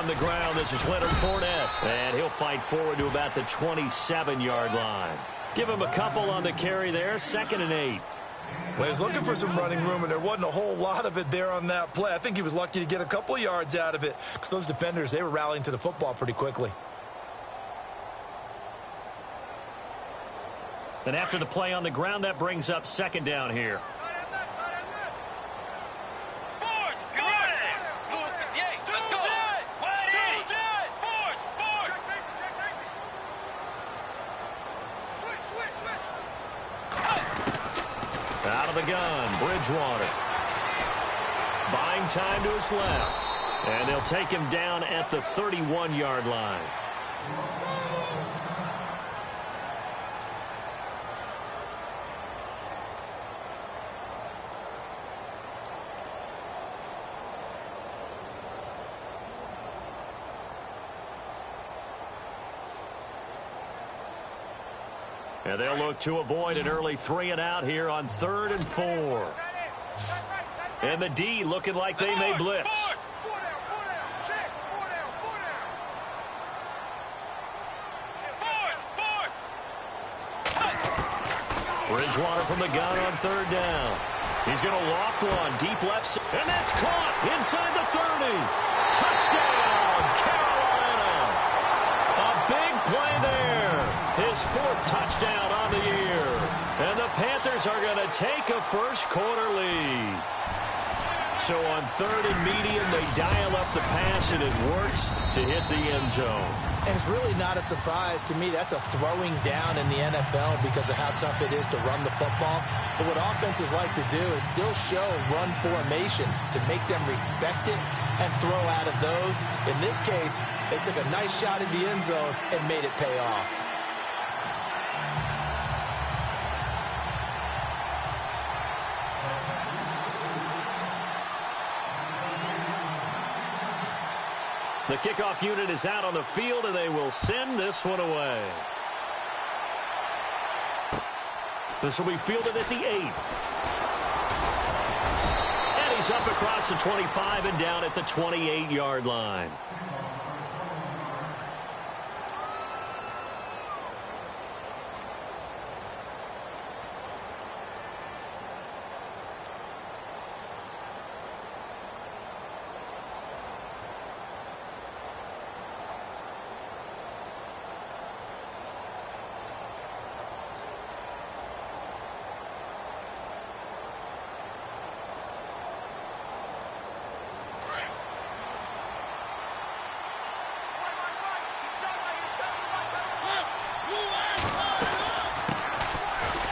on the ground. This is Leonard Fournette. And he'll fight forward to about the 27-yard line. Give him a couple on the carry there. 2nd and 8. Well, he's looking for some running room, and there wasn't a whole lot of it there on that play. I think he was lucky to get a couple of yards out of it because those defenders, they were rallying to the football pretty quickly. And after the play on the ground, that brings up 2nd down here. Out of the gun, Bridgewater. Buying time to his left. And they'll take him down at the 31-yard line. And they'll look to avoid an early 3-and-out here on 3rd and 4. And the D looking like they may blitz. Bridgewater from the gun on 3rd down. He's going to loft one deep left side. And that's caught inside the 30. Touchdown, Carolina. A big play there. His 4th touchdown on the year. And the Panthers are going to take a first-quarter lead. So on 3rd and medium, they dial up the pass, and it works to hit the end zone. And it's really not a surprise to me. That's a throwing down in the NFL because of how tough it is to run the football. But what offenses like to do is still show run formations to make them respect it and throw out of those. In this case, they took a nice shot at the end zone and made it pay off. The kickoff unit is out on the field, and they will send this one away. This will be fielded at the 8. And he's up across the 25 and down at the 28-yard line.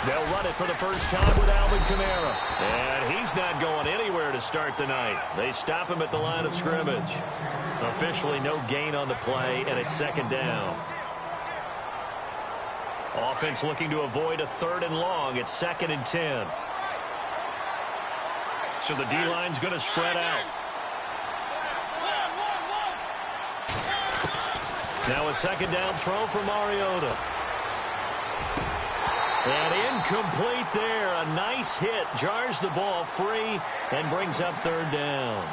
They'll run it for the first time with Alvin Kamara. And he's not going anywhere to start the night. They stop him at the line of scrimmage. Officially no gain on the play, and it's 2nd down. Offense looking to avoid a 3rd and long. It's 2nd and 10. So the D-line's going to spread out. Now a 2nd down throw for Mariota. And incomplete there. A nice hit. Jars the ball free and brings up 3rd down.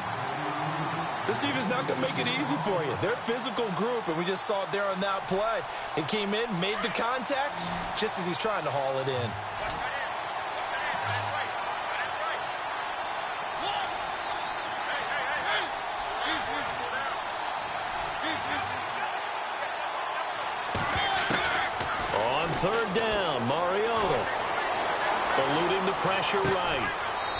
This defense is not going to make it easy for you. They're a physical group, and we just saw it there on that play. It came in, made the contact, just as he's trying to haul it in. On 3rd down, Mariota eluding the pressure right.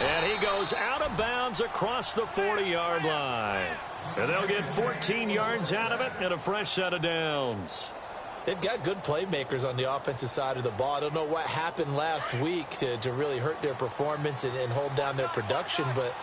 And he goes out of bounds across the 40-yard line. And they'll get 14 yards out of it and a fresh set of downs. They've got good playmakers on the offensive side of the ball. I don't know what happened last week to really hurt their performance and hold down their production, but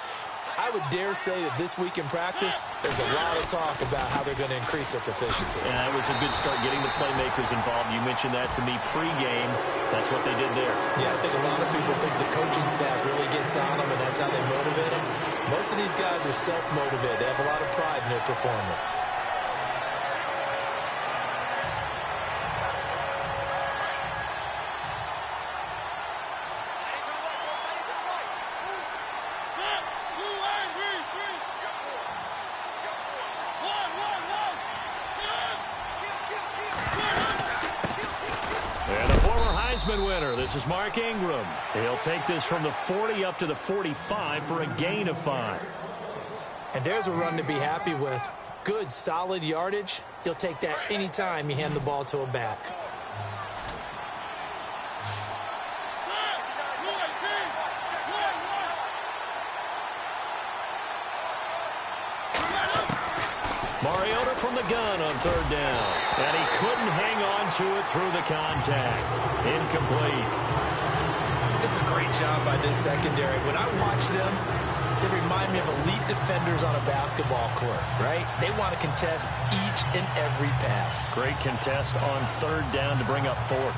I would dare say that this week in practice, there's a lot of talk about how they're going to increase their proficiency. Yeah, it was a good start getting the playmakers involved. You mentioned that to me pregame. That's what they did there. Yeah, I think a lot of people think the coaching staff really gets on them, and that's how they motivate them. Most of these guys are self-motivated. They have a lot of pride in their performance. Heisman winner. This is Mark Ingram. He'll take this from the 40 up to the 45 for a gain of 5. And there's a run to be happy with. Good, solid yardage. He'll take that anytime you hand the ball to a back. Mariota from the gun on 3rd down. And he couldn't hang on to it through the contact. Incomplete. It's a great job by this secondary. When I watch them, they remind me of elite defenders on a basketball court, right? They want to contest each and every pass. Great contest on 3rd down to bring up 4th.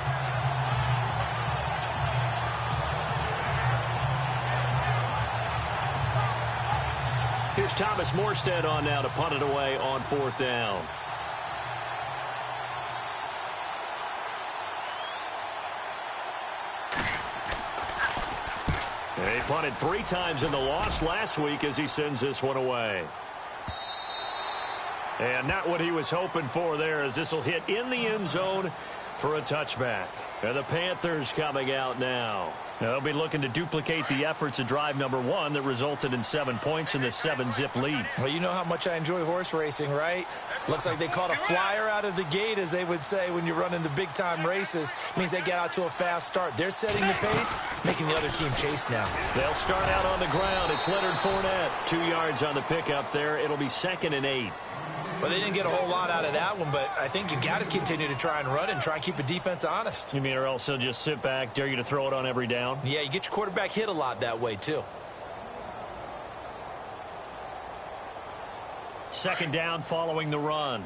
Here's Thomas Morstead on now to punt it away on 4th down. He punted 3 times in the loss last week as he sends this one away. And not what he was hoping for there, as this will hit in the end zone for a touchback. And the Panthers coming out now. They'll be looking to duplicate the efforts of drive number 1 that resulted in 7 points in the 7-zip lead. Well, you know how much I enjoy horse racing, right? Looks like they caught a flyer out of the gate, as they would say when you're running the big-time races. Means they get out to a fast start. They're setting the pace, making the other team chase now. They'll start out on the ground. It's Leonard Fournette. 2 yards on the pickup there. It'll be 2nd and 8. Well, they didn't get a whole lot out of that one, but I think you've got to continue to try and run and try and keep the defense honest. You mean, or else they'll just sit back, dare you to throw it on every down? Yeah, you get your quarterback hit a lot that way, too. 2nd down following the run.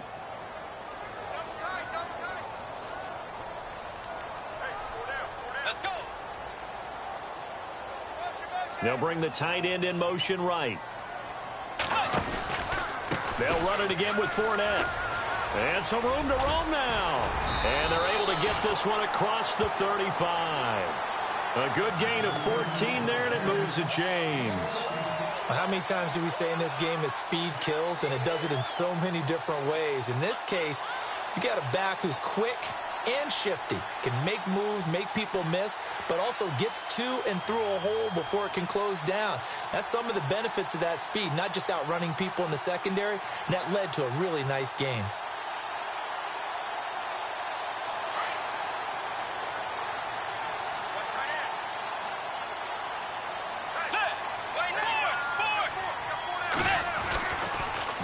They'll bring the tight end in motion right. They'll run it again with Fournette. And some room to roam now. And they're able to get this one across the 35. A good gain of 14 there, and it moves to James. Well, how many times do we say in this game that speed kills, and it does it in so many different ways? In this case, you got a back who's quick and shifty, can make moves, make people miss, but also gets to and through a hole before it can close down. That's some of the benefits of that speed, not just outrunning people in the secondary, and that led to a really nice game.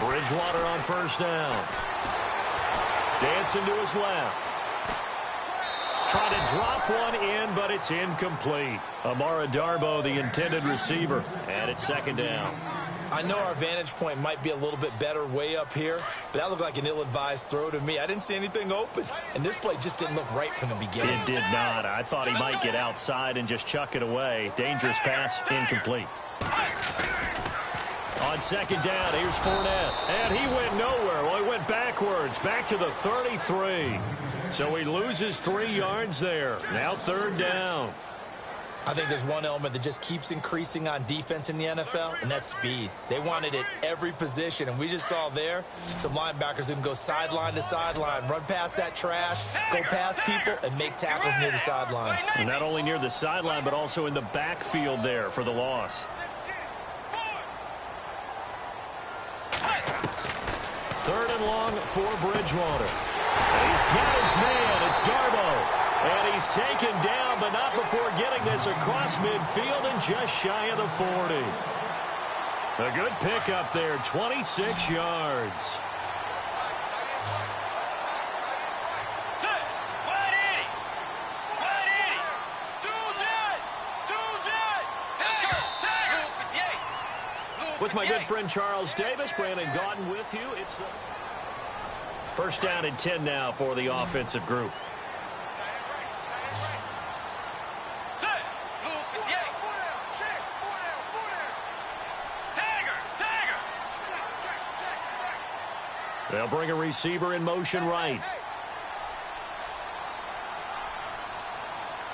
Bridgewater on 1st down. Dancing to his left. Trying to drop one in, but it's incomplete. Amara Darboh, the intended receiver, and it's 2nd down. I know our vantage point might be a little bit better way up here, but that looked like an ill-advised throw to me. I didn't see anything open, and this play just didn't look right from the beginning. It did not. I thought he might get outside and just chuck it away. Dangerous pass, incomplete. On 2nd down, here's Fournette, and he went nowhere. Well, he went backwards, back to the 33. So he loses 3 yards there. Now 3rd down. I think there's one element that just keeps increasing on defense in the NFL, and that's speed. They want it at every position, and we just saw there some linebackers who can go sideline to sideline, run past that trash, go past people, and make tackles near the sidelines. And not only near the sideline, but also in the backfield there for the loss. 3rd and long for Bridgewater. And he's got his man. It's Darboh. And he's taken down, but not before getting this across midfield and just shy of the 40. A good pickup there, 26 yards. With my good friend Charles Davis, Brandon Gaudin with you. It's 1st down and 10 now for the offensive group. They'll bring a receiver in motion right.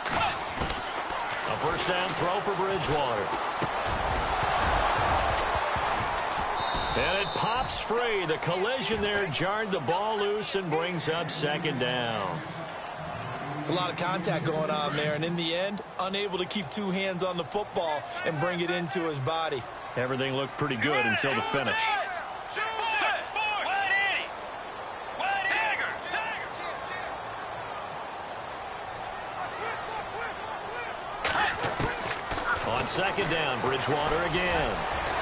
A 1st down throw for Bridgewater. And it pops free. The collision there jarred the ball loose and brings up 2nd down. It's a lot of contact going on there, and in the end, unable to keep two hands on the football and bring it into his body. Everything looked pretty good until the finish. On second down, Bridgewater again.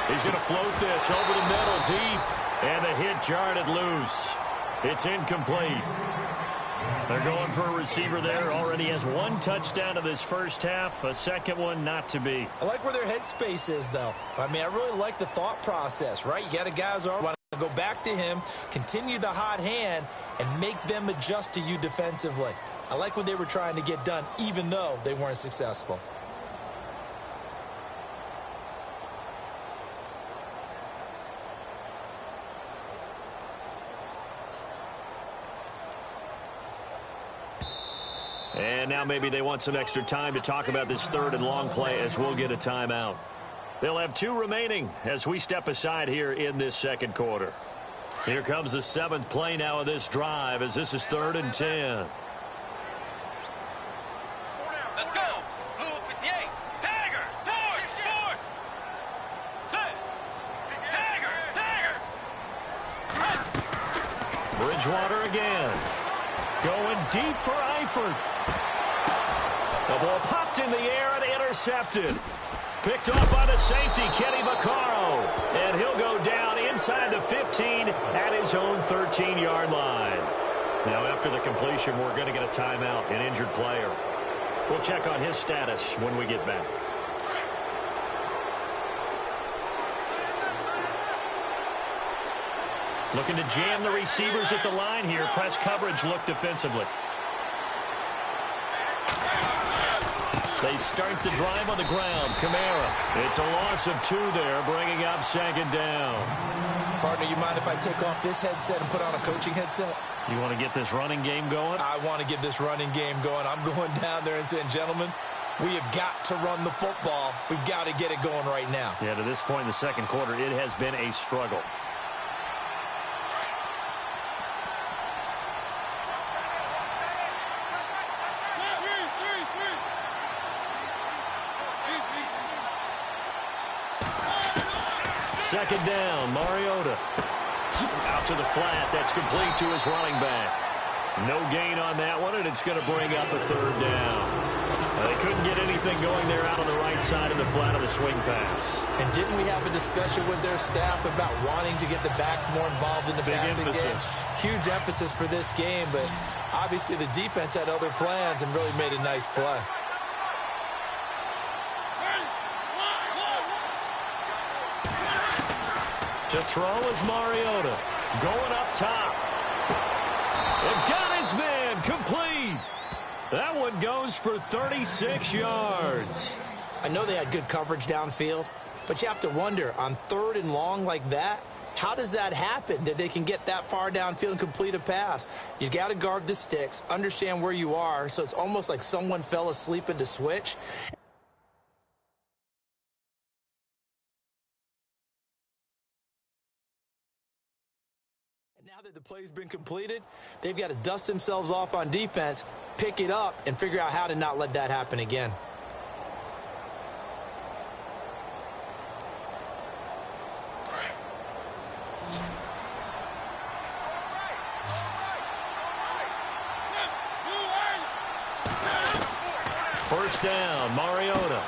He's going to float this over the middle deep, and the hit jarred it loose. It's incomplete. They're going for a receiver there. Already has one touchdown in this first half. A second one not to be. I like where their headspace is, though. I mean, I really like the thought process, right? You got a guy who's already want to go back to him, continue the hot hand, and make them adjust to you defensively. I like what they were trying to get done, even though they weren't successful. And now maybe they want some extra time to talk about this third and long play as we'll get a timeout. They'll have two remaining as we step aside here in this second quarter. Here comes the seventh play now of this drive as this is 3rd and 10. Let's go. Blue 58. Tiger. Force. Set. Tiger. Bridgewater again. Going deep for Eifert. The ball popped in the air and intercepted. Picked off by the safety, Kenny Vaccaro. And he'll go down inside the 15 at his own 13-yard line. Now, after the completion, we're going to get a timeout, an injured player. We'll check on his status when we get back. Looking to jam the receivers at the line here. Press coverage look defensively. They start the drive on the ground. Kamara. It's a loss of 2 there, bringing up 2nd down. Partner, you mind if I take off this headset and put on a coaching headset? You want to get this running game going? I want to get this running game going. I'm going down there and saying, gentlemen, we have got to run the football. We've got to get it going right now. Yeah, to this point in the second quarter, it has been a struggle. Second down, Mariota. Out to the flat. That's complete to his running back. No gain on that one, and it's going to bring up a 3rd down. They couldn't get anything going there out on the right side of the flat of the swing pass. And didn't we have a discussion with their staff about wanting to get the backs more involved in the passing game? Huge emphasis for this game, but obviously the defense had other plans and really made a nice play. To throw is Mariota. Going up top. And got his man complete. That one goes for 36 yards. I know they had good coverage downfield, but you have to wonder, on 3rd and long like that, how does that happen that they can get that far downfield and complete a pass? You got to guard the sticks, understand where you are, so it's almost like someone fell asleep at the switch. Now that the play's been completed, they've got to dust themselves off on defense, pick it up, and figure out how to not let that happen again. First down, Mariota.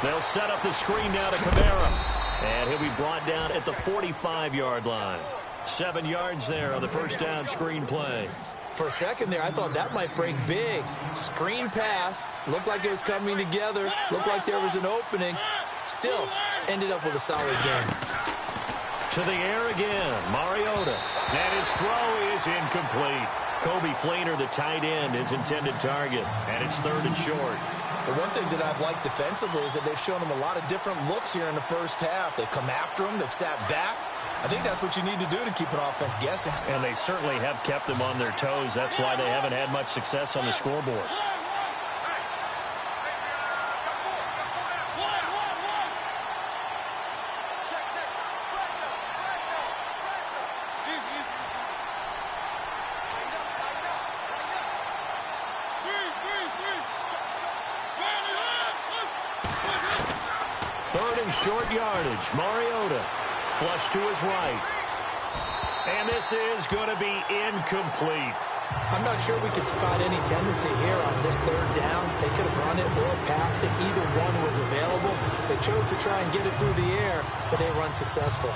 They'll set up the screen now to Kamara. And he'll be brought down at the 45-yard line. 7 yards there on the first down screen play. For a second there, I thought that might break big. Screen pass. Looked like it was coming together. Looked like there was an opening. Still, ended up with a solid game. To the air again, Mariota. And his throw is incomplete. Kobe Fleener, the tight end, his intended target. And it's 3rd and short. The one thing that I've liked defensively is that they've shown him a lot of different looks here in the first half. They've come after him. They've sat back. I think that's what you need to do to keep an offense guessing. And they certainly have kept them on their toes. That's why they haven't had much success on the scoreboard. in short yardage. Mariota flush to his right. And this is going to be incomplete. I'm not sure we could spot any tendency here on this third down. They could have run it or passed it. Either one was available. They chose to try and get it through the air, but they were unsuccessful.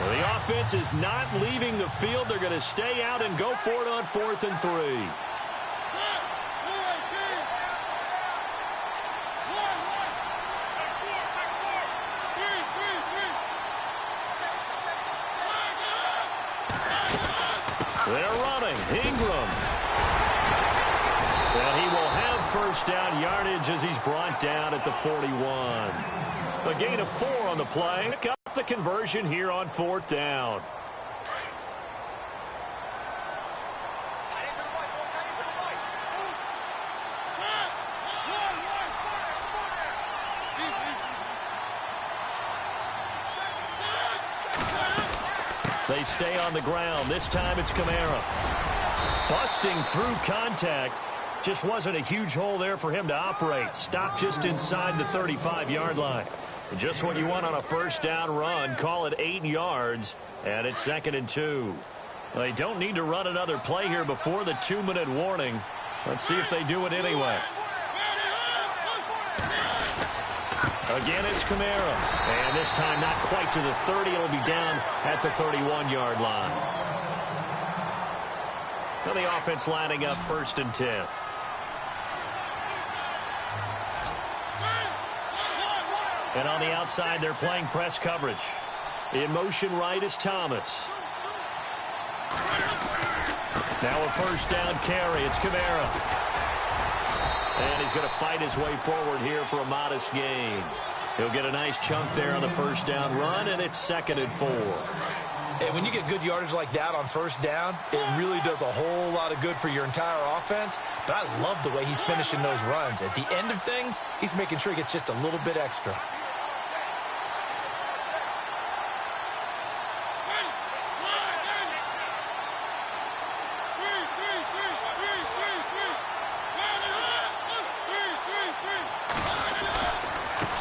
Well, the offense is not leaving the field. They're going to stay out and go for it on 4th and 3. They're running. Ingram. And he will have first down yardage as he's brought down at the 41. A gain of 4 on the play. Pick up the conversion here on 4th down. They stay on the ground. This time it's Kamara. Busting through contact. Just wasn't a huge hole there for him to operate. Stopped just inside the 35-yard line. Just what you want on a first down run. Call it 8 yards, and it's 2nd and 2. They don't need to run another play here before the 2-minute warning. Let's see if they do it anyway. Again, it's Kamara. And this time not quite to the 30. It'll be down at the 31-yard line. Now the offense lining up 1st and 10. And on the outside, they're playing press coverage. In motion right is Thomas. Now a first down carry. It's Kamara. And he's going to fight his way forward here for a modest gain. He'll get a nice chunk there on the first down run, and it's 2nd and 4. And when you get good yardage like that on first down, it really does a whole lot of good for your entire offense. But I love the way he's finishing those runs. At the end of things, he's making sure he gets just a little bit extra.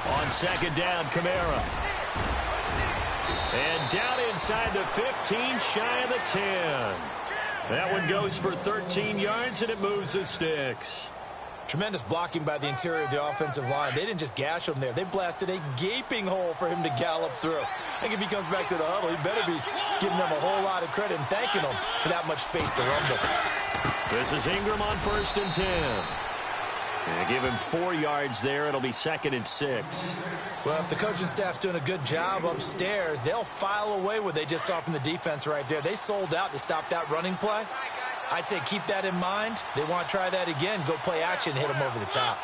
On 2nd down, Kamara. And down inside the 15, shy of the 10. That one goes for 13 yards, and it moves the sticks. Tremendous blocking by the interior of the offensive line. They didn't just gash him there. They blasted a gaping hole for him to gallop through. I think if he comes back to the huddle, he better be giving them a whole lot of credit and thanking them for that much space to rumble. This is Ingram on 1st and 10. And give him 4 yards there. It'll be 2nd and 6. Well, if the coaching staff's doing a good job upstairs, they'll file away what they just saw from the defense right there. They sold out to stop that running play. I'd say keep that in mind. They want to try that again. Go play action, hit them over the top.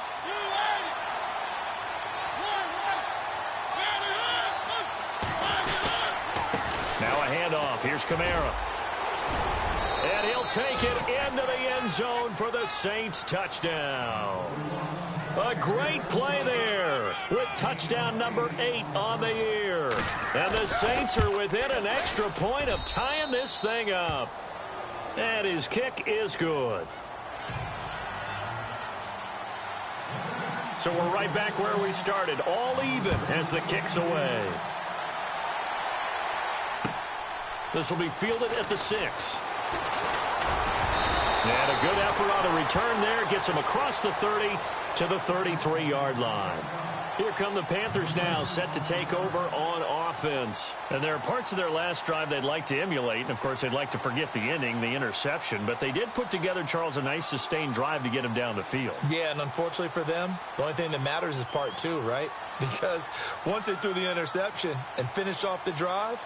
Now a handoff. Here's Kamara. And he'll take it into the end zone for the Saints touchdown. A great play there with touchdown number 8 on the year. And the Saints are within an extra point of tying this thing up. And his kick is good. So we're right back where we started, all even as the kick's away. This will be fielded at the 6. And a good effort on the return there. Gets him across the 30 to the 33-yard line. Here come the Panthers now, set to take over on offense. And there are parts of their last drive they'd like to emulate. And, of course, they'd like to forget the ending, the interception. But they did put together, Charles, a nice sustained drive to get him down the field. Yeah, and unfortunately for them, the only thing that matters is part 2, right? Because once they threw the interception and finished off the drive,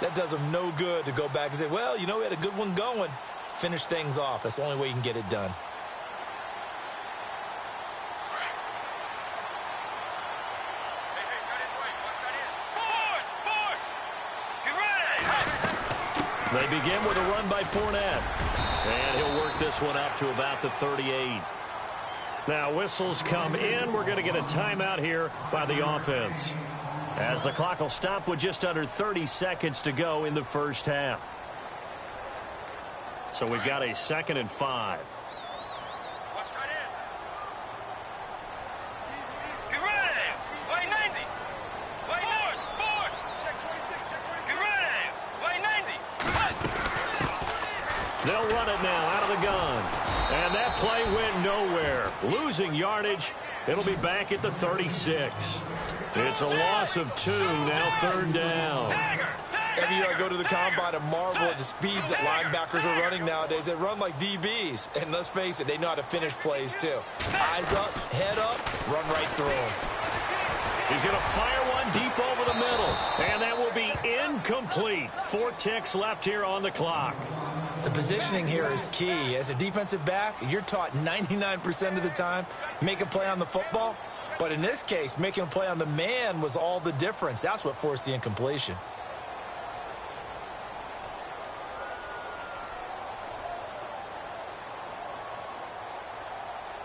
that does them no good to go back and say, well, you know, we had a good one going. Finish things off. That's the only way you can get it done. They begin with a run by Fournette. And he'll work this one up to about the 38. Now whistles come in. We're going to get a timeout here by the offense, as the clock will stop with just under 30 seconds to go in the first half. So we've got a 2nd and 5. They'll run it now out of the gun. And that play went nowhere. Losing yardage. It'll be back at the 36. It's a loss of 2, now 3rd down. Every year I go to the combine and marvel at the speeds that linebackers are running nowadays. They run like DBs. And let's face it, they know how to finish plays too. Eyes up, head up, run right through them. He's going to fire one deep over the middle. And that will be incomplete. 4 ticks left here on the clock. The positioning here is key. As a defensive back, you're taught 99% of the time, make a play on the football. But in this case, making a play on the man was all the difference. That's what forced the incompletion.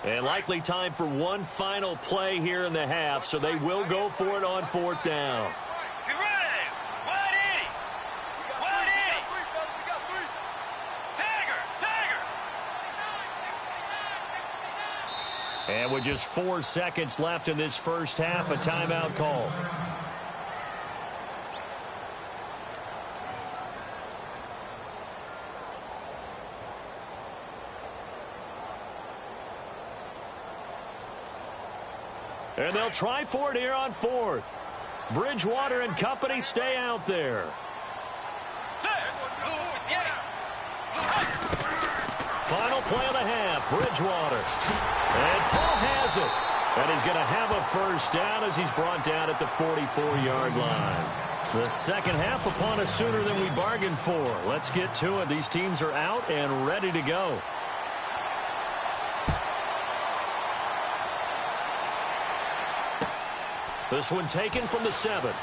And likely time for one final play here in the half, so they will go for it on 4th down. And with just 4 seconds left in this first half, a timeout call. And they'll try for it here on 4th. Bridgewater and company stay out there. Final play of the half, Bridgewater. And Paul has it. And he's going to have a first down as he's brought down at the 44-yard line. The second half upon us sooner than we bargained for. Let's get to it. These teams are out and ready to go. This one taken from the 7.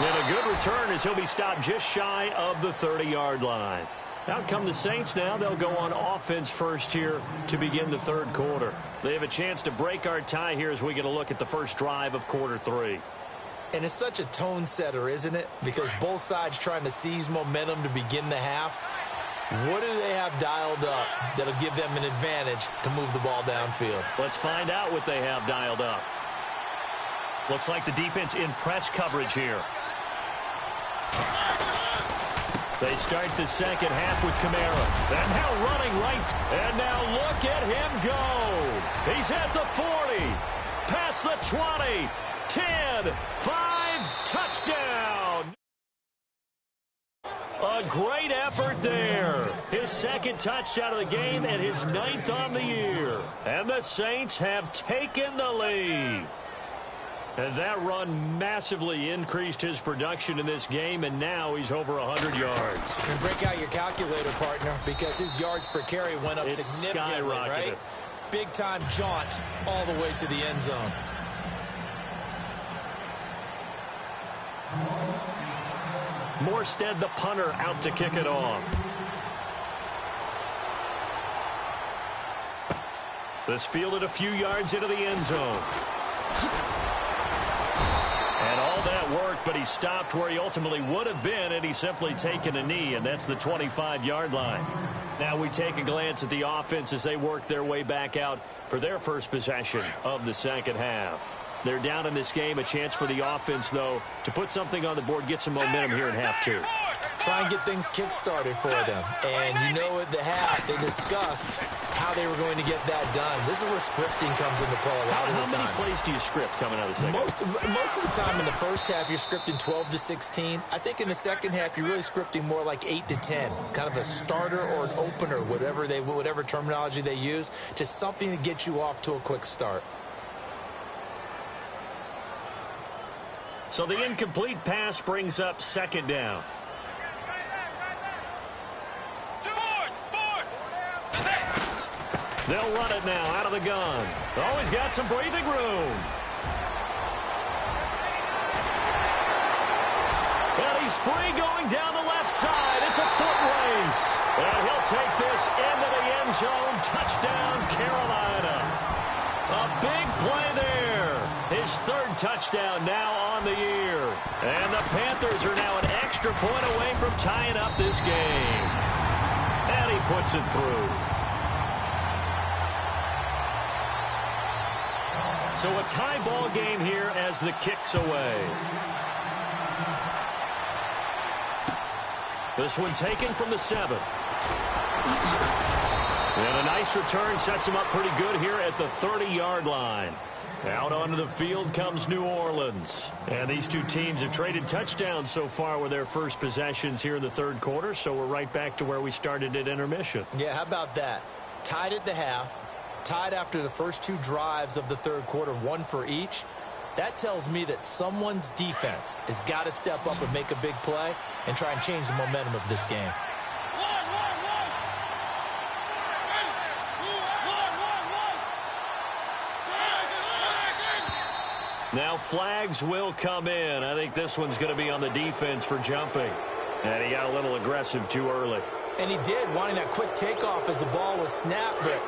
And a good return as he'll be stopped just shy of the 30-yard line. Out come the Saints now. They'll go on offense first here to begin the 3rd quarter. They have a chance to break our tie here as we get a look at the first drive of quarter 3. And it's such a tone setter, isn't it? Because both sides trying to seize momentum to begin the half. What do they have dialed up that'll give them an advantage to move the ball downfield? Let's find out what they have dialed up. Looks like the defense in press coverage here. They start the second half with Kamara. And now running right. And now look at him go. He's at the 40. Past the 20. 10. 5. Touchdown. A great effort there. His 2nd touchdown of the game and his 9th on the year. And the Saints have taken the lead. And that run massively increased his production in this game, and now he's over 100 yards. And break out your calculator, partner, because his yards per carry went up significantly, right? Big-time jaunt all the way to the end zone. Morstead, the punter, out to kick it off. This fielded a few yards into the end zone. And all that worked, but he stopped where he ultimately would have been, and he's simply taken a knee, and that's the 25-yard line. Now we take a glance at the offense as they work their way back out for their first possession of the second half. They're down in this game. A chance for the offense, though, to put something on the board, get some momentum here in half 2. Try and get things kick-started for them. And you know at the half, they discussed how they were going to get that done. This is where scripting comes into play a lot of the time. How many plays do you script coming out of the second? Most of the time in the first half, you're scripting 12 to 16. I think in the second half, you're really scripting more like 8 to 10. Kind of a starter or an opener, whatever terminology they use, just something to get you off to a quick start. So the incomplete pass brings up 2nd down. They'll run it now out of the gun. Oh, he's got some breathing room. And he's free going down the left side. It's a foot race. And he'll take this into the end zone. Touchdown, Carolina. A big play there. His 3rd touchdown now on the year. And the Panthers are now an extra point away from tying up this game. And he puts it through. So a tie ball game here as the kick's away. This one taken from the 7. And a nice return sets him up pretty good here at the 30-yard line. Out onto the field comes New Orleans. And these two teams have traded touchdowns so far with their first possessions here in the third quarter, so we're right back to where we started at intermission. Yeah, how about that? Tied at the half, tied after the first 2 drives of the third quarter, 1 for each. That tells me that someone's defense has got to step up and make a big play and try and change the momentum of this game. Now flags will come in. I think this one's going to be on the defense for jumping. And he got a little aggressive too early. And he did, wanting that quick takeoff as the ball was snapped, but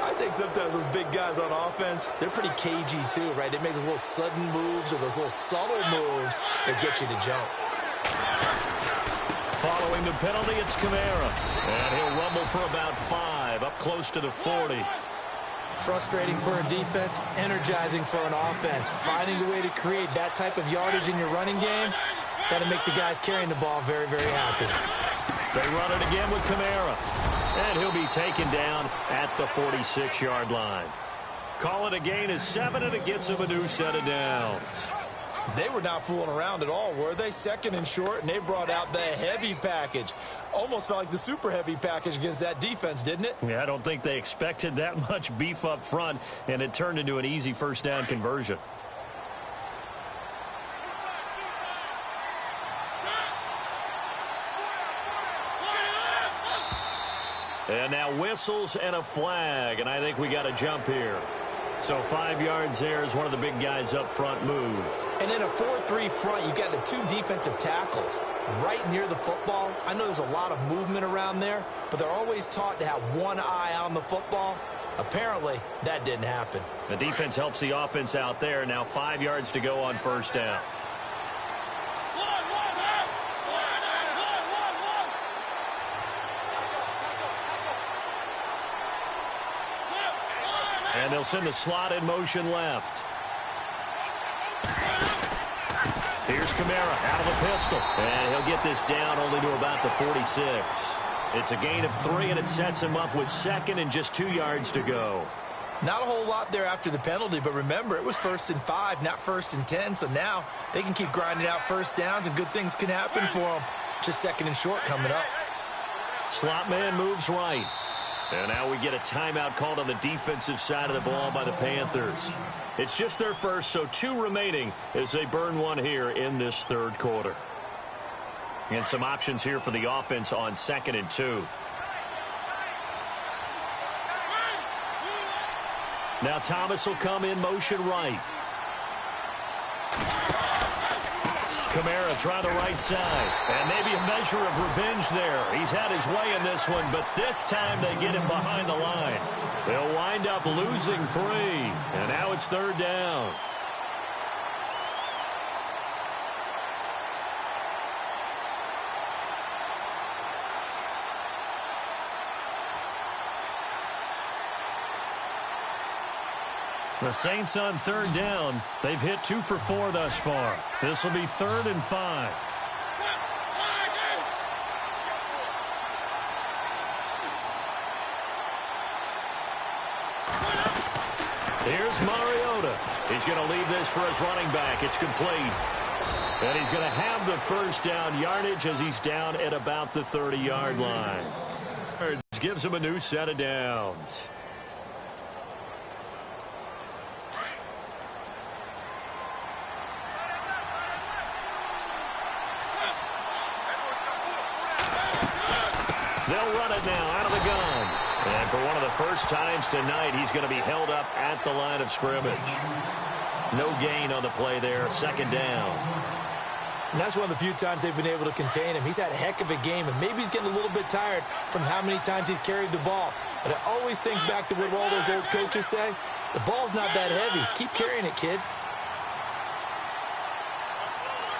I think sometimes those big guys on offense, they're pretty cagey too, right? They make those little sudden moves or those little subtle moves that get you to jump. Following the penalty, it's Kamara. And he'll rumble for about 5, up close to the 40. Frustrating for a defense, energizing for an offense. Finding a way to create that type of yardage in your running game, that'll make the guys carrying the ball very, very happy. They run it again with Kamara. And he'll be taken down at the 46-yard line. Call it a gain of 7, and it gets him a new set of downs. They were not fooling around at all, were they? Second and short, and they brought out the heavy package. Almost felt like the super heavy package against that defense, didn't it? Yeah, I don't think they expected that much beef up front, and it turned into an easy first down conversion. And now whistles and a flag, and I think we got a jump here. So 5 yards there as one of the big guys up front moved. And in a 4-3 front, you got the 2 defensive tackles right near the football. I know there's a lot of movement around there, but they're always taught to have one eye on the football. Apparently, that didn't happen. The defense helps the offense out there. Now 5 yards to go on first down. And they'll send the slot in motion left. Here's Kamara out of the pistol. And he'll get this down only to about the 46. It's a gain of 3, and it sets him up with 2nd and just 2 yards to go. Not a whole lot there after the penalty, but remember, it was 1st and 5, not 1st and 10. So now they can keep grinding out first downs, and good things can happen for them. Just 2nd and short coming up. Slot man moves right. And now we get a timeout called on the defensive side of the ball by the Panthers. It's just their first, so 2 remaining as they burn 1 here in this third quarter. And some options here for the offense on 2nd and 2. Now Thomas will come in motion right. Kamara try the right side. And maybe a measure of revenge there. He's had his way in this one, but this time they get him behind the line. They'll wind up losing 3. And now it's 3rd down. The Saints on 3rd down. They've hit 2 for 4 thus far. This will be 3rd and 5. Here's Mariota. He's going to leave this for his running back. It's complete. And he's going to have the first down yardage as he's down at about the 30-yard line. Gives him a new set of downs. They'll run it now out of the gun. And for one of the first times tonight, he's going to be held up at the line of scrimmage. No gain on the play there, 2nd down. And that's one of the few times they've been able to contain him. He's had a heck of a game, and maybe he's getting a little bit tired from how many times he's carried the ball. But I always think back to what all those old coaches say. The ball's not that heavy. Keep carrying it, kid.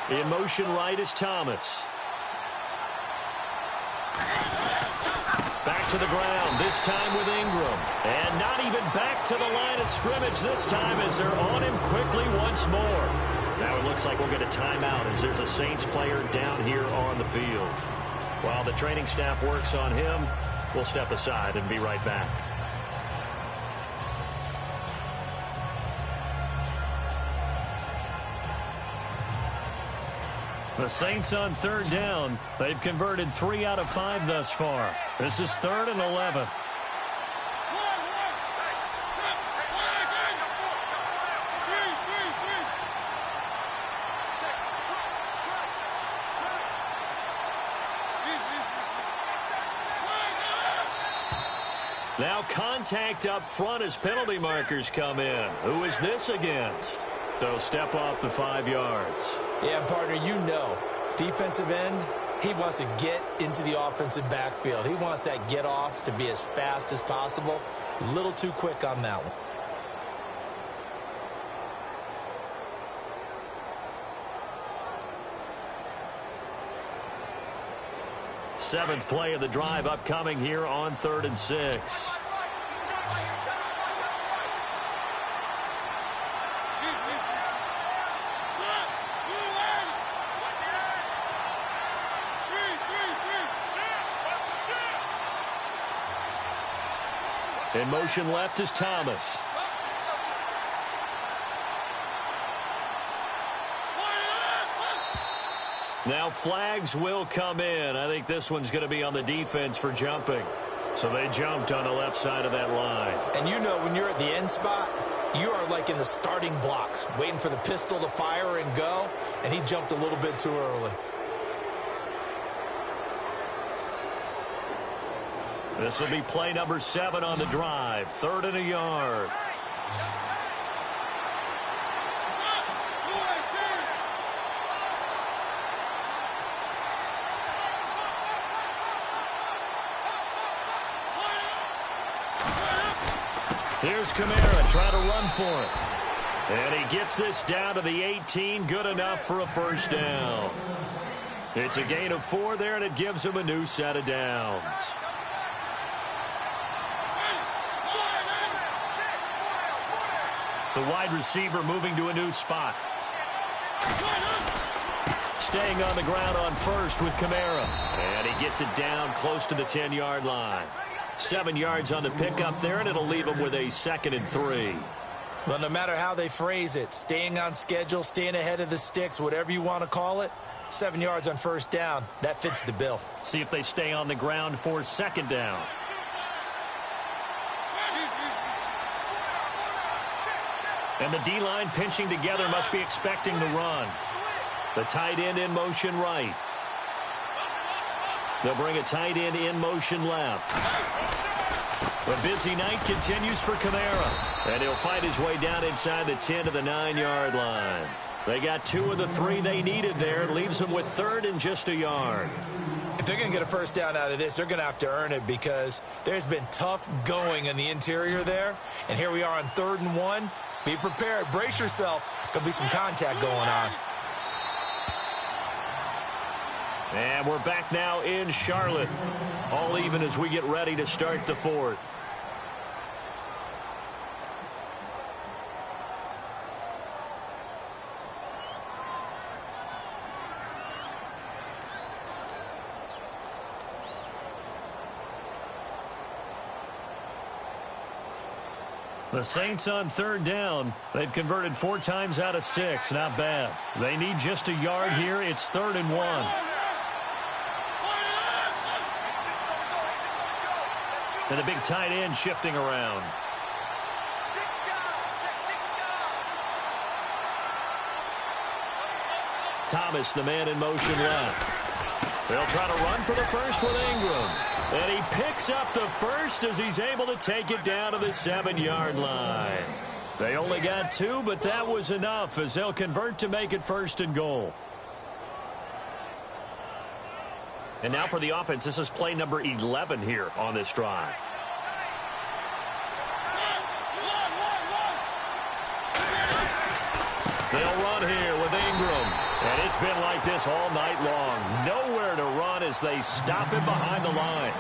In motion right is Thomas. Back to the ground, this time with Ingram. And not even back to the line of scrimmage this time as they're on him quickly once more. Now it looks like we'll get a timeout as there's a Saints player down here on the field. While the training staff works on him, we'll step aside and be right back. The Saints on third down. They've converted 3 out of 5 thus far. This is 3rd and 11. Now contact up front as penalty markers come in. Who is this against? They'll step off the 5 yards. Yeah, partner, you know, defensive end, he wants to get into the offensive backfield. He wants that get off to be as fast as possible. A little too quick on that one. Seventh play of the drive upcoming here on 3rd and 6. In motion left is Thomas. Now flags will come in. I think this one's going to be on the defense for jumping. So they jumped on the left side of that line. And you know when you're at the end spot, you are like in the starting blocks, waiting for the pistol to fire and go, and he jumped a little bit too early. This will be play number 7 on the drive. 3rd and a yard. Here's Kamara trying to run for it. And he gets this down to the 18. Good enough for a first down. It's a gain of 4 there, and it gives him a new set of downs. The wide receiver moving to a new spot. Staying on the ground on first with Kamara. And he gets it down close to the 10-yard line. 7 yards on the pickup there, and it'll leave him with a 2nd and 3. Well, no matter how they phrase it, staying on schedule, staying ahead of the sticks, whatever you want to call it, 7 yards on first down, that fits the bill. See if they stay on the ground for 2nd down. And the D-line pinching together must be expecting the run. The tight end in motion right. They'll bring a tight end in motion left. The busy night continues for Kamara. And he'll fight his way down inside the 10 to the 9-yard line. They got 2 of the 3 they needed there. It leaves them with 3rd and just a yard. If they're going to get a first down out of this, they're going to have to earn it because there's been tough going in the interior there. And here we are on 3rd and 1. Be prepared. Brace yourself. There'll be some contact going on. And we're back now in Charlotte. All even as we get ready to start the 4th. The Saints on 3rd down. They've converted 4 times out of 6. Not bad. They need just a yard here. It's 3rd and 1. And a big tight end shifting around. Thomas, the man in motion left. They'll try to run for the first with Ingram. And he picks up the first as he's able to take it down to the 7-yard line. They only got 2, but that was enough as they'll convert to make it 1st and goal. And now for the offense, this is play number 11 here on this drive. They'll run here with Ingram. And It's been like this all night long. Nowhere to run as they stop him behind the line.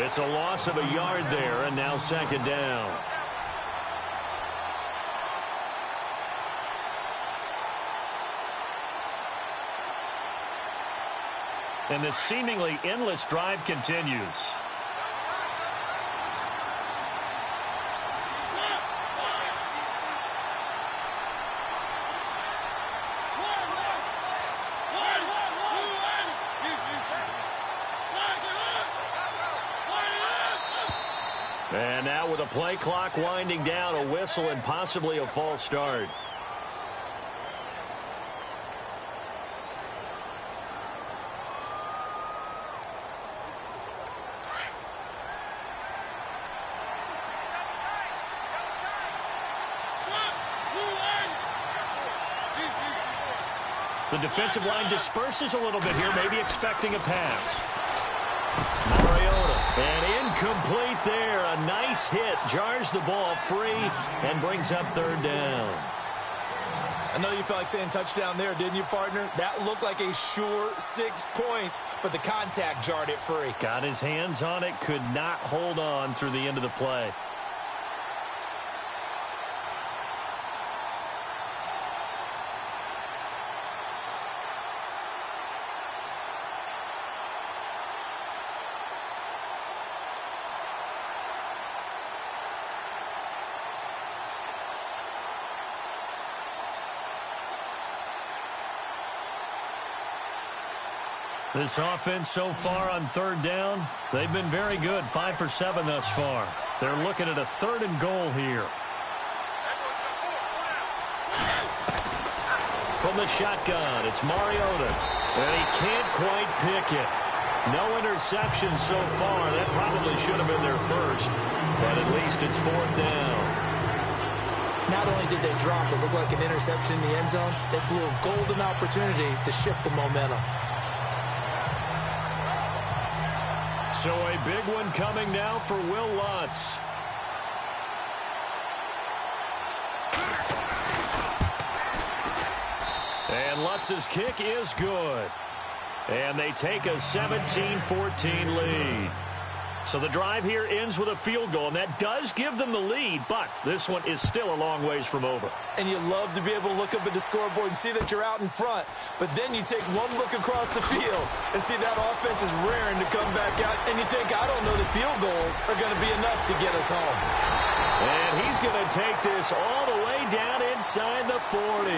It's a loss of a yard there, and now second down. And the seemingly endless drive continues. And now with the play clock winding down, a whistle and possibly a false start. The defensive line disperses a little bit here, maybe expecting a pass. Mariota, and incomplete there. A nice hit, jars the ball free, and brings up third down. I know you felt like saying touchdown there, didn't you, partner? That looked like a sure 6 points, but the contact jarred it free. Got his hands on it, could not hold on through the end of the play. This offense so far on third down, they've been very good. 5 for 7 thus far. They're looking at a 3rd and goal here. From the shotgun, it's Mariota. And he can't quite pick it. No interceptions so far. That probably should have been their first. But at least it's 4th down. Not only did they drop it look like an interception in the end zone, they blew a golden opportunity to shift the momentum. So a big one coming now for Will Lutz. And Lutz's kick is good. And they take a 17-14 lead. So the drive here ends with a field goal, and that does give them the lead, but this one is still a long ways from over. And you love to be able to look up at the scoreboard and see that you're out in front, but then you take one look across the field and see that offense is raring to come back out, and you think, I don't know that field goals are going to be enough to get us home. And he's going to take this all the way down inside the 40.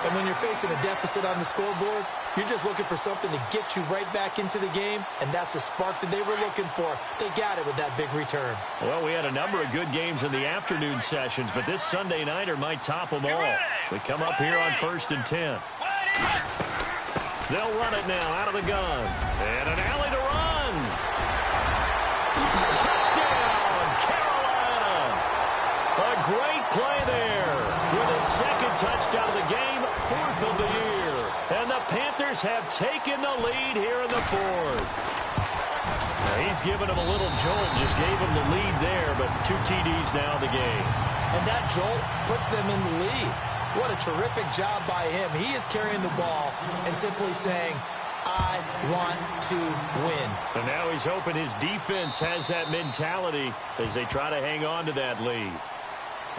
And when you're facing a deficit on the scoreboard, you're just looking for something to get you right back into the game, and that's the spark that they were looking for. They got it with that big return. Well, we had a number of good games in the afternoon sessions, but this Sunday nighter might top them all. So we come up here on 1st and 10. They'll run it now out of the gun. And an alley to run. Touchdown, Carolina. A great play there with his 2nd touchdown of the game, 4th of the year. And the Panthers have taken the lead here in the 4th. Now he's given him a little jolt, just gave him the lead there, but 2 TDs now in the game. And that jolt puts them in the lead. What a terrific job by him. He is carrying the ball and simply saying, I want to win. And now he's hoping his defense has that mentality as they try to hang on to that lead.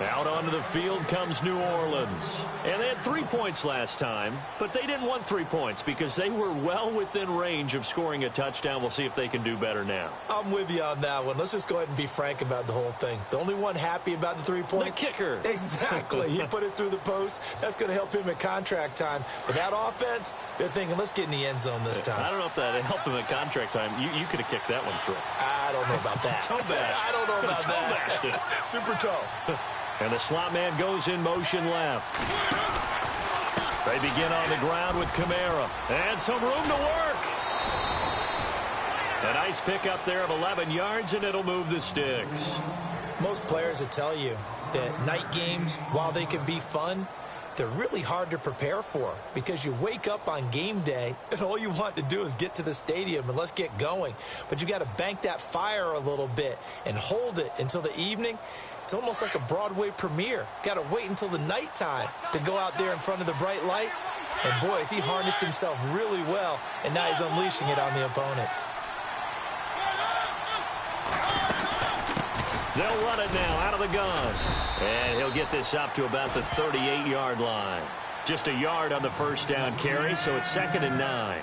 Out onto the field comes New Orleans. And they had 3 points last time, but they didn't want 3 points because they were well within range of scoring a touchdown. We'll see if they can do better now. I'm with you on that one. Let's just go ahead and be frank about the whole thing. The only one happy about the 3-point? The kicker. Exactly. He put it through the post. That's going to help him at contract time. But that offense, they're thinking, let's get in the end zone this time. I don't know if that helped him at contract time. You could have kicked that one through. I don't know about that. Toe bash. I don't know about toe that. Bashed it. Super toe. And the slot man goes in motion left. They begin on the ground with Kamara. And some room to work. A nice pickup there of 11 yards, and it'll move the sticks. Most players will tell you that night games, while they can be fun, they're really hard to prepare for because you wake up on game day and all you want to do is get to the stadium and let's get going. But you got to bank that fire a little bit and hold it until the evening. It's almost like a Broadway premiere. Got to wait until the nighttime to go out there in front of the bright lights. And boy, has he harnessed himself really well, and now he's unleashing it on the opponents. They'll run it now out of the gun. And he'll get this up to about the 38-yard line. Just a yard on the first down carry, so it's 2nd and 9.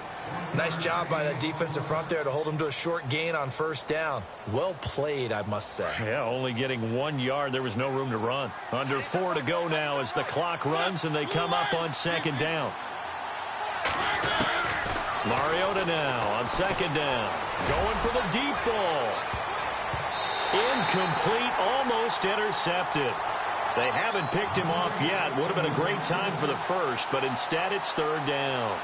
Nice job by that defensive front there to hold him to a short gain on first down. Well played, I must say. Yeah, only getting 1 yard. There was no room to run. Under 4 to go now as the clock runs and they come up on 2nd down. Mariota now on 2nd down. Going for the deep ball. Incomplete, almost intercepted. They haven't picked him off yet. Would have been a great time for the first, but instead it's 3rd down.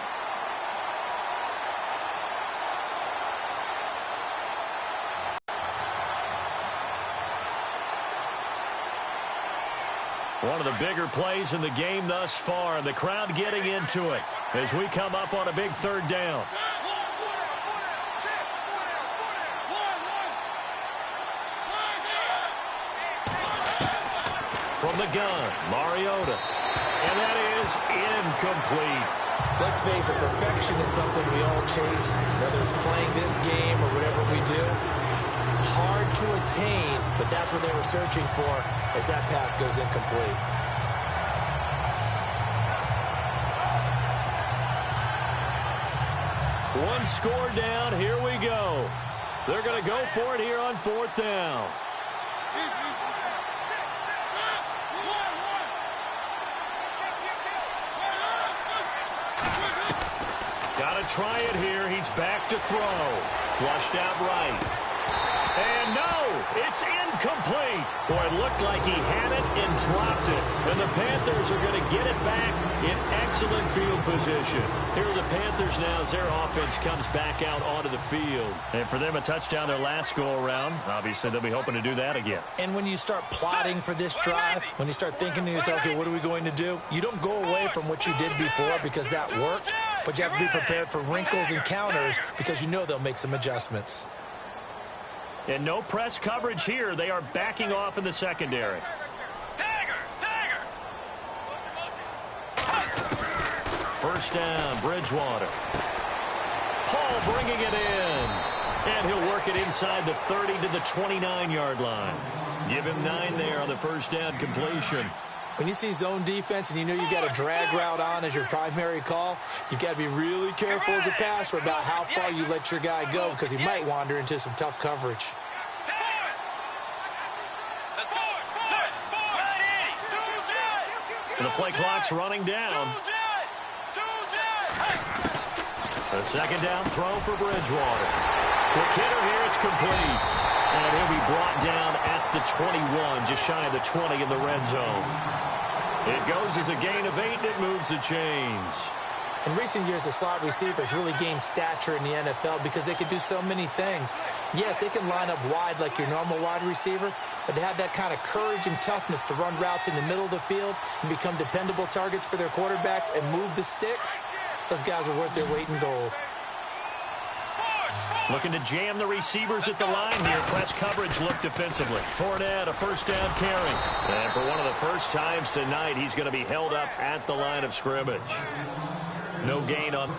One of the bigger plays in the game thus far, and the crowd getting into it as we come up on a big 3rd down. From the gun, Mariota. And that is incomplete. Let's face it, perfection is something we all chase, whether it's playing this game or whatever we do. Hard to attain, but that's what they were searching for as that pass goes incomplete. One score down, here we go. They're going to go for it here on 4th down. Got to try it here. He's back to throw. Flushed out right. And no, it's incomplete. Boy, it looked like he had it and dropped it. And the Panthers are going to get it back in excellent field position. Here are the Panthers now as their offense comes back out onto the field. And for them, a touchdown their last go-around. Obviously, they'll be hoping to do that again. And when you start plotting for this drive, when you start thinking to yourself, okay, what are we going to do? You don't go away from what you did before because that worked. But you have to be prepared for wrinkles and counters because you know they'll make some adjustments. And no press coverage here. They are backing off in the secondary. First down, Bridgewater. Paul bringing it in. And he'll work it inside the 30 to the 29-yard line. Give him 9 there on the first down completion. When you see zone defense and you know you've got a drag route on as your primary call, you've got to be really careful as a passer about how far you let your guy go because he might wander into some tough coverage. And the play clock's running down. A second down throw for Bridgewater. Quick hitter here, it's complete. And he'll be brought down at the 21, just shy of the 20 in the red zone. It goes as a gain of 8, and it moves the chains. In recent years, the slot receivers really gained stature in the NFL because they can do so many things. Yes, they can line up wide like your normal wide receiver, but to have that kind of courage and toughness to run routes in the middle of the field and become dependable targets for their quarterbacks and move the sticks, those guys are worth their weight in gold. Looking to jam the receivers at the line here. Press coverage look defensively. Fournette, a first down carry. And for one of the first times tonight, he's going to be held up at the line of scrimmage. No gain on.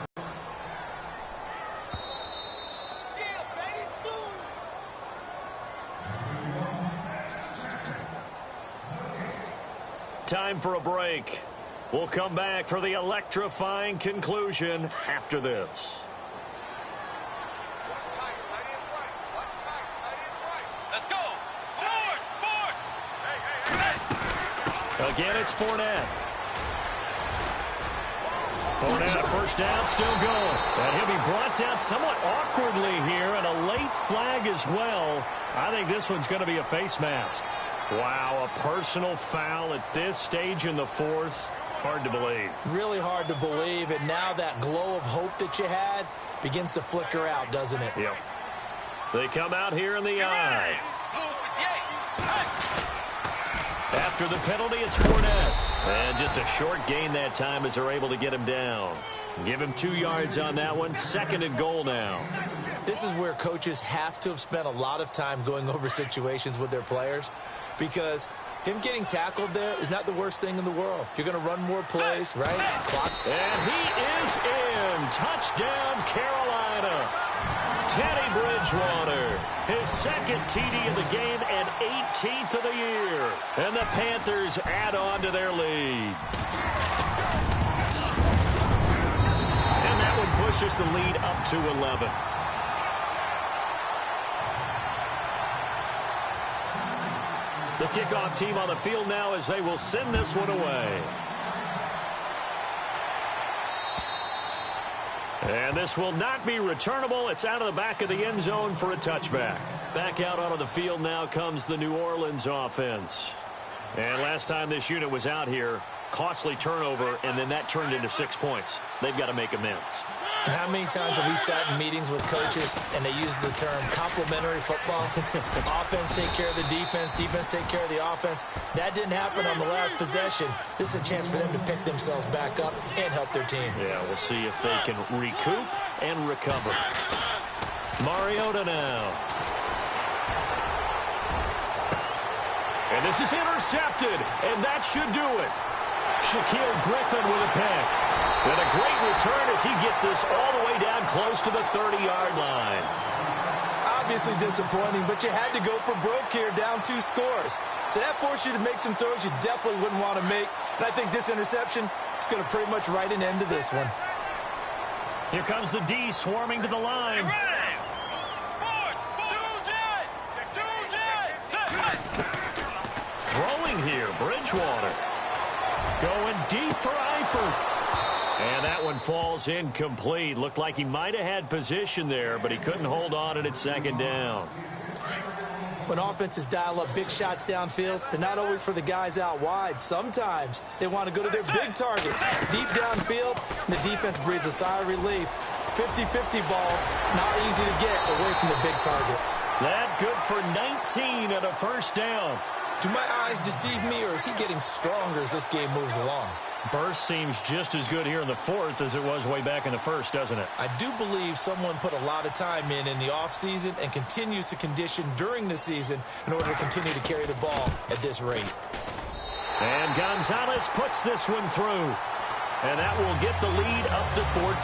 Time for a break. We'll come back for the electrifying conclusion after this. Again, it's Fournette. Fournette, a first down, still going. And he'll be brought down somewhat awkwardly here, and a late flag as well. I think this one's going to be a face mask. Wow, a personal foul at this stage in the fourth. Hard to believe. Really hard to believe, and now that glow of hope that you had begins to flicker out, doesn't it? Yep. They come out here in the eye. After the penalty, it's Fournette. And just a short gain that time as they're able to get him down. Give him 2 yards on that one. 2nd and goal now. This is where coaches have to have spent a lot of time going over situations with their players. because him getting tackled there is not the worst thing in the world. You're going to run more plays, right? Clock. And he is in. Touchdown, Carolina. Teddy Bridgewater, his second TD of the game and 18th of the year. And the Panthers add on to their lead. And that one pushes the lead up to 11. The kickoff team on the field now as they will send this one away. And this will not be returnable. It's out of the back of the end zone for a touchback. Back out onto the field now comes the New Orleans offense. And last time this unit was out here, costly turnover, and then that turned into 6 points. They've got to make amends. And how many times have we sat in meetings with coaches and they use the term complementary football? Offense take care of the defense, defense take care of the offense. That didn't happen on the last possession. This is a chance for them to pick themselves back up and help their team. Yeah, we'll see if they can recoup and recover. Mariota now. And this is intercepted, and that should do it. Shaquille Griffin with a pick. And a great return as he gets this all the way down close to the 30-yard line. Obviously disappointing, but you had to go for broke here, down 2 scores. So that forced you to make some throws you definitely wouldn't want to make. And I think this interception is going to pretty much write an end to this one. Here comes the D swarming to the line. Throwing here, Bridgewater. Going deep for Eifert. And that one falls incomplete. Looked like he might have had position there, but he couldn't hold on at second down. When offenses dial up big shots downfield, they're not always for the guys out wide. Sometimes they want to go to their big target. Deep downfield, and the defense breathes a sigh of relief. 50-50 balls, not easy to get away from the big targets. That good for 19 at a first down. Do my eyes deceive me, or is he getting stronger as this game moves along? Burst seems just as good here in the fourth as it was way back in the first, doesn't it? I do believe someone put a lot of time in the offseason and continues to condition during the season in order to continue to carry the ball at this rate. And Gonzalez puts this one through. And that will get the lead up to 14.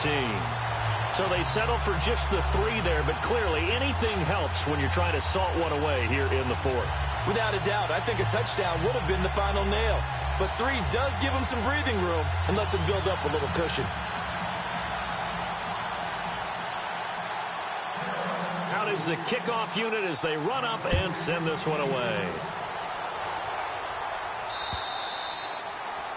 So they settle for just the 3 there, but clearly anything helps when you're trying to salt one away here in the fourth. Without a doubt, I think a touchdown would have been the final nail. But 3 does give him some breathing room and lets him build up a little cushion. Out is the kickoff unit as they run up and send this one away.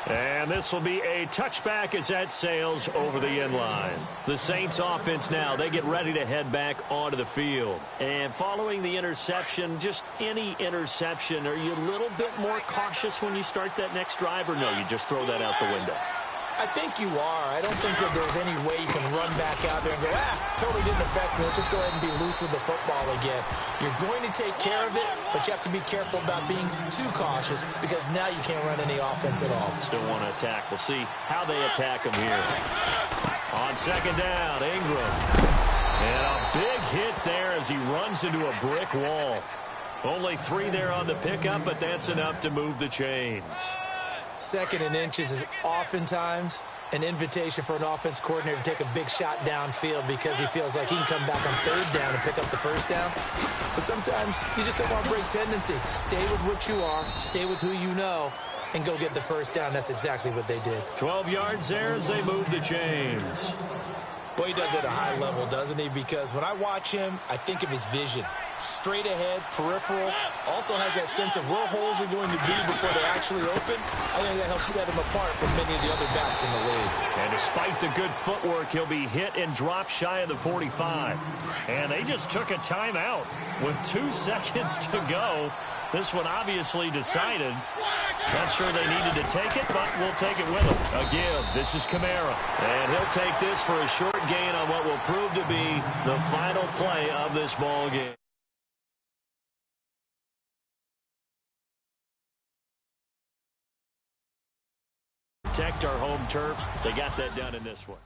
And this will be a touchback as that sails over the end line. The Saints offense now, they get ready to head back onto the field. And following the interception, just any interception, are you a little bit more cautious when you start that next drive, or no, you just throw that out the window? I think you are. I don't think that there's any way you can run back out there and go, totally didn't affect me. Let's just go ahead and be loose with the football again. You're going to take care of it, but you have to be careful about being too cautious because now you can't run any offense at all. Still want to attack. We'll see how they attack him here. On second down, Ingram. And a big hit there as he runs into a brick wall. Only 3 there on the pickup, but that's enough to move the chains. 2nd and inches is oftentimes an invitation for an offense coordinator to take a big shot downfield because he feels like he can come back on 3rd down and pick up the 1st down. But sometimes you just don't want to break tendency. Stay with what you are, stay with who you know, and go get the 1st down. That's exactly what they did. 12 yards there as they move the chains. Boy, he does it at a high level, doesn't he? Because when I watch him, I think of his vision. Straight ahead, peripheral, also has that sense of where holes are going to be before they actually open. I think that helps set him apart from many of the other backs in the league. And despite the good footwork, he'll be hit and dropped shy of the 45. And they just took a timeout with 2 seconds to go. This one obviously decided. Not sure they needed to take it, but we'll take it with them. A give. This is Kamara. And he'll take this for a short gain on what will prove to be the final play of this ball game. Protect our home turf. They got that done in this one.